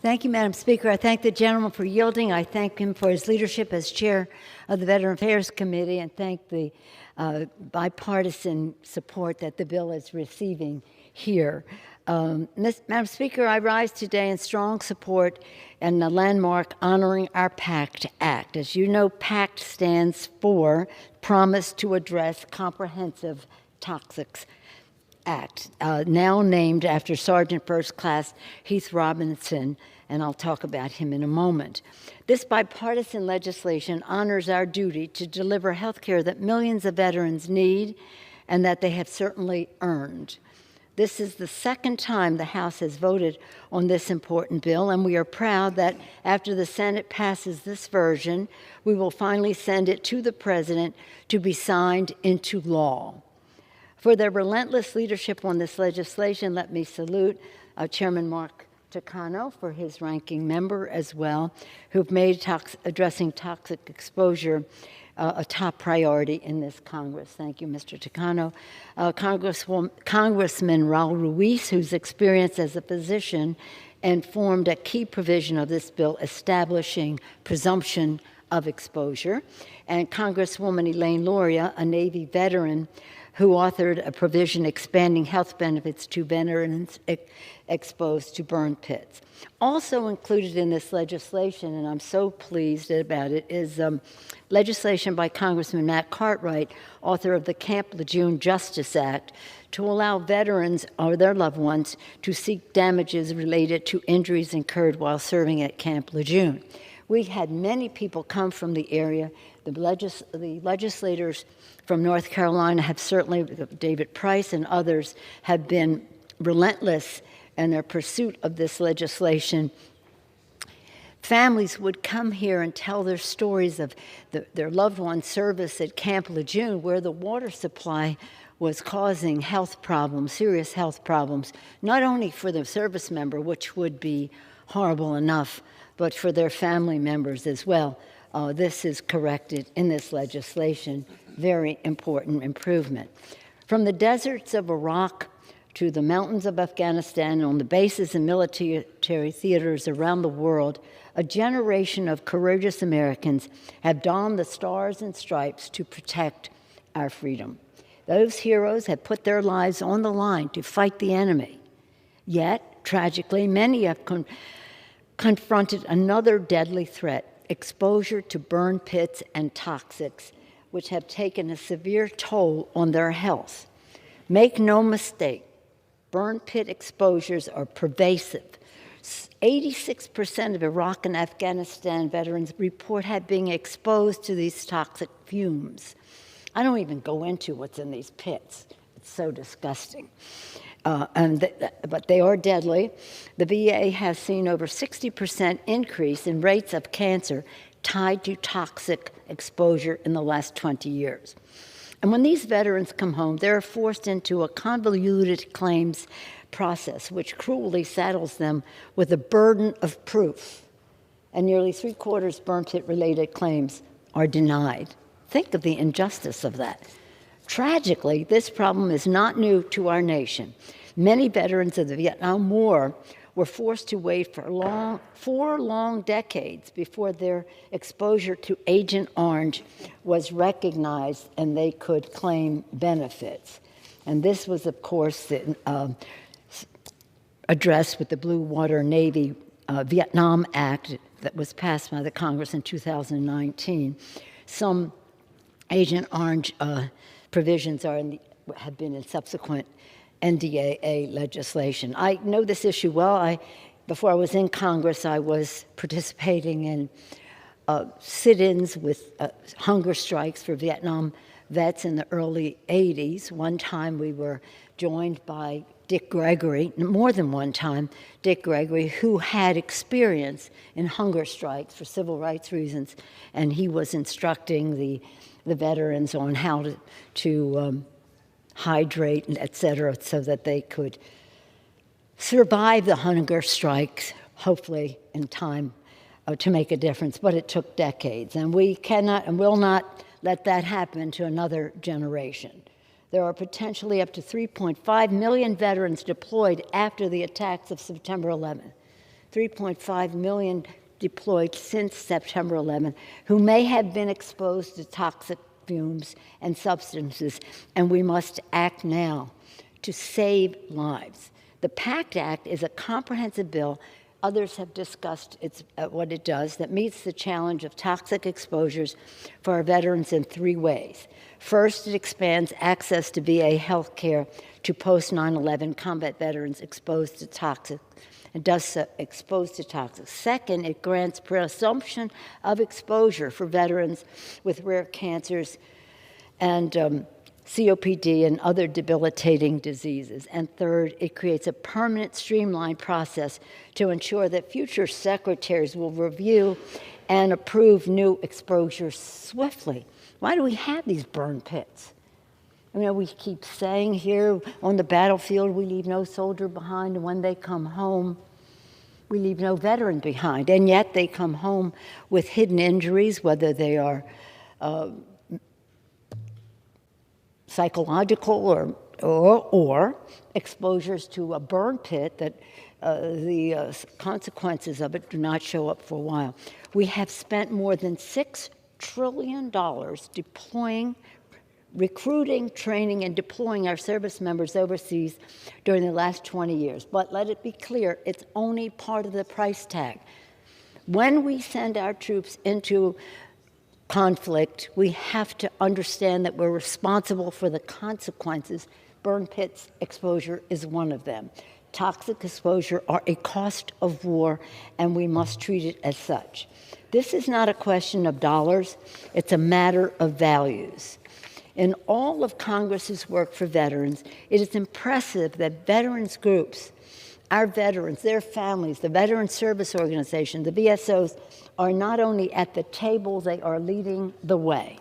Thank you, Madam Speaker. I thank the gentleman for yielding. I thank him for his leadership as chair of the Veteran Affairs Committee, and thank the bipartisan support that the bill is receiving here. Madam Speaker, I rise today in strong support and a landmark honoring our PACT Act. As you know, PACT stands for Promise to Address Comprehensive Toxics Act, now named after Sergeant First Class Heath Robinson, and I'll talk about him in a moment. This bipartisan legislation honors our duty to deliver health care that millions of veterans need and that they have certainly earned. This is the second time the House has voted on this important bill, and we are proud that after the Senate passes this version, we will finally send it to the President to be signed into law. For their relentless leadership on this legislation, let me salute Chairman Mark Takano for his ranking member as well, who've made addressing toxic exposure a top priority in this Congress. Thank you, Mr. Takano. Congressman Raul Ruiz, whose experience as a physician and formed a key provision of this bill establishing presumption of exposure, and Congresswoman Elaine Loria, a Navy veteran, who authored a provision expanding health benefits to veterans exposed to burn pits. Also included in this legislation, and I'm so pleased about it, is legislation by Congressman Matt Cartwright, author of the Camp Lejeune Justice Act, to allow veterans or their loved ones to seek damages related to injuries incurred while serving at Camp Lejeune. We had many people come from the area. The legislators from North Carolina have certainly, David Price and others, have been relentless in their pursuit of this legislation. Families would come here and tell their stories of their loved one's service at Camp Lejeune, where the water supply was causing health problems, serious health problems, not only for the service member, which would be horrible enough, but for their family members as well. This is corrected in this legislation. Very important improvement. From the deserts of Iraq to the mountains of Afghanistan, on the bases and military theaters around the world, a generation of courageous Americans have donned the stars and stripes to protect our freedom. Those heroes have put their lives on the line to fight the enemy. Yet, tragically, many have confronted another deadly threat: exposure to burn pits and toxics, which have taken a severe toll on their health. Make no mistake, burn pit exposures are pervasive. 86% of Iraq and Afghanistan veterans report being exposed to these toxic fumes. I don't even go into what's in these pits. It's so disgusting. But they are deadly. The VA has seen over 60% increase in rates of cancer tied to toxic exposure in the last 20 years. And when these veterans come home, they're forced into a convoluted claims process, which cruelly saddles them with a burden of proof. And nearly 3/4 burn pit-related claims are denied. Think of the injustice of that. Tragically, this problem is not new to our nation. Many veterans of the Vietnam War were forced to wait for 4 long decades before their exposure to Agent Orange was recognized and they could claim benefits. And this was, of course, addressed with the Blue Water Navy Vietnam Act that was passed by the Congress in 2019. Some Agent Orange provisions have been in subsequent NDAA legislation. I know this issue well. Before I was in Congress, I was participating in sit-ins with hunger strikes for Vietnam vets in the early 80s. One time we were joined by Dick Gregory, more than one time, Dick Gregory, who had experience in hunger strikes for civil rights reasons, and he was instructing the veterans on how to hydrate, et cetera, so that they could survive the hunger strikes, hopefully in time to make a difference. But it took decades, and we cannot and will not let that happen to another generation. There are potentially up to 3.5 million veterans deployed after the attacks of September 11th. 3.5 million deployed since September 11th, who may have been exposed to toxic fumes and substances, and we must act now to save lives. The PACT Act is a comprehensive bill, others have discussed what it does, that meets the challenge of toxic exposures for our veterans in 3 ways. First, it expands access to VA health care to post-9/11 combat veterans exposed to toxic. Second, it grants presumption of exposure for veterans with rare cancers and COPD and other debilitating diseases. And third, it creates a permanent streamlined process to ensure that future secretaries will review and approve new exposures swiftly. Why do we have these burn pits? I mean, we keep saying here on the battlefield, we leave no soldier behind, and when they come home, we leave no veteran behind. And yet they come home with hidden injuries, whether they are psychological or exposures to a burn pit that the consequences of it do not show up for a while. We have spent more than $6 trillion deploying, recruiting, training, and deploying our service members overseas during the last 20 years. But let it be clear, it's only part of the price tag. When we send our troops into conflict, we have to understand that we're responsible for the consequences. Burn pits exposure is one of them. Toxic exposure are a cost of war, and we must treat it as such. This is not a question of dollars, it's a matter of values. In all of Congress's work for veterans, it is impressive that veterans groups, our veterans, their families, the Veteran Service Organization, the VSOs, are not only at the table, they are leading the way.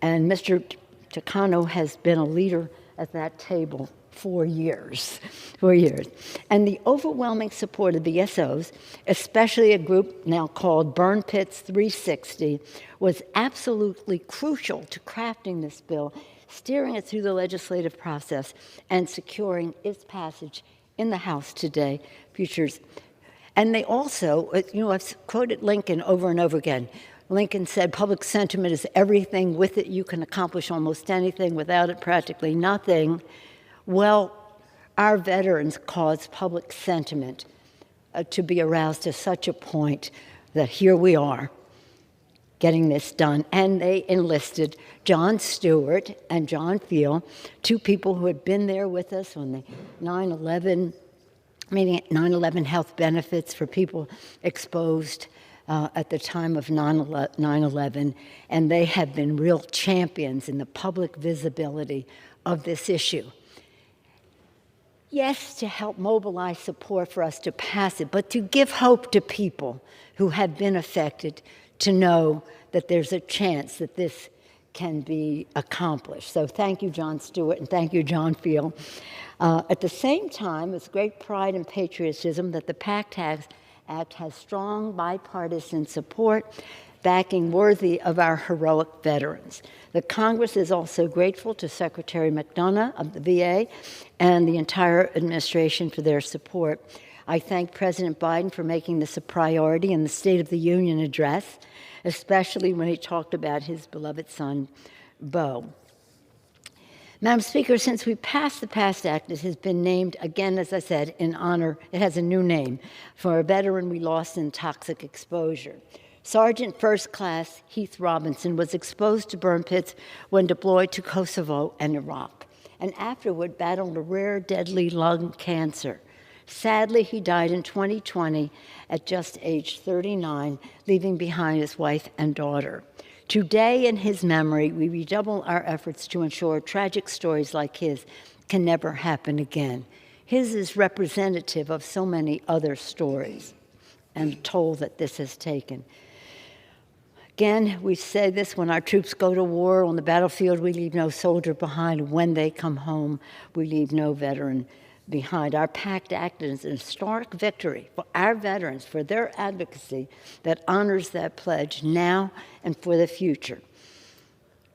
And Mr. Takano has been a leader at that table for years. And the overwhelming support of the VSOs, especially a group now called Burn Pits 360, was absolutely crucial to crafting this bill, steering it through the legislative process, and securing its passage in the House today. And they also, I've quoted Lincoln over and over again. Lincoln said, public sentiment is everything. With it, you can accomplish almost anything. Without it, practically nothing. Well, our veterans caused public sentiment to be aroused to such a point that here we are getting this done. And they enlisted John Stewart and John Field, 2 people who had been there with us on the 9/11 health benefits for people exposed at the time of 9/11, and they have been real champions in the public visibility of this issue. Yes, to help mobilize support for us to pass it, but to give hope to people who have been affected to know that there's a chance that this can be accomplished. So thank you, John Stewart, and thank you, John Field. At the same time, it's great pride and patriotism that the PACT Act has strong bipartisan support, backing worthy of our heroic veterans. The Congress is also grateful to Secretary McDonough of the VA and the entire administration for their support. I thank President Biden for making this a priority in the State of the Union address, especially when he talked about his beloved son, Beau. Madam Speaker, since we passed the PACT Act, it has been named, again, as I said, in honor, it has a new name, for a veteran we lost in toxic exposure. Sergeant First Class Heath Robinson was exposed to burn pits when deployed to Kosovo and Iraq, and afterward battled a rare, deadly lung cancer. Sadly, he died in 2020 at just age 39, leaving behind his wife and daughter. Today, in his memory, we redouble our efforts to ensure tragic stories like his can never happen again. His is representative of so many other stories and the toll that this has taken. Again, we say this when our troops go to war on the battlefield, we leave no soldier behind. When they come home, we leave no veteran behind. Our PACT Act is an historic victory for our veterans, for their advocacy that honors that pledge now and for the future.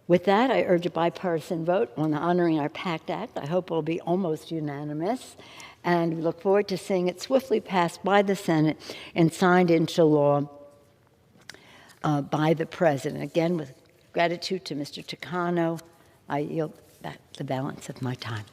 With that, I urge a bipartisan vote on honoring our PACT Act. I hope it will be almost unanimous, and we look forward to seeing it swiftly passed by the Senate and signed into law by the President. Again, with gratitude to Mr. Takano, I yield back the balance of my time.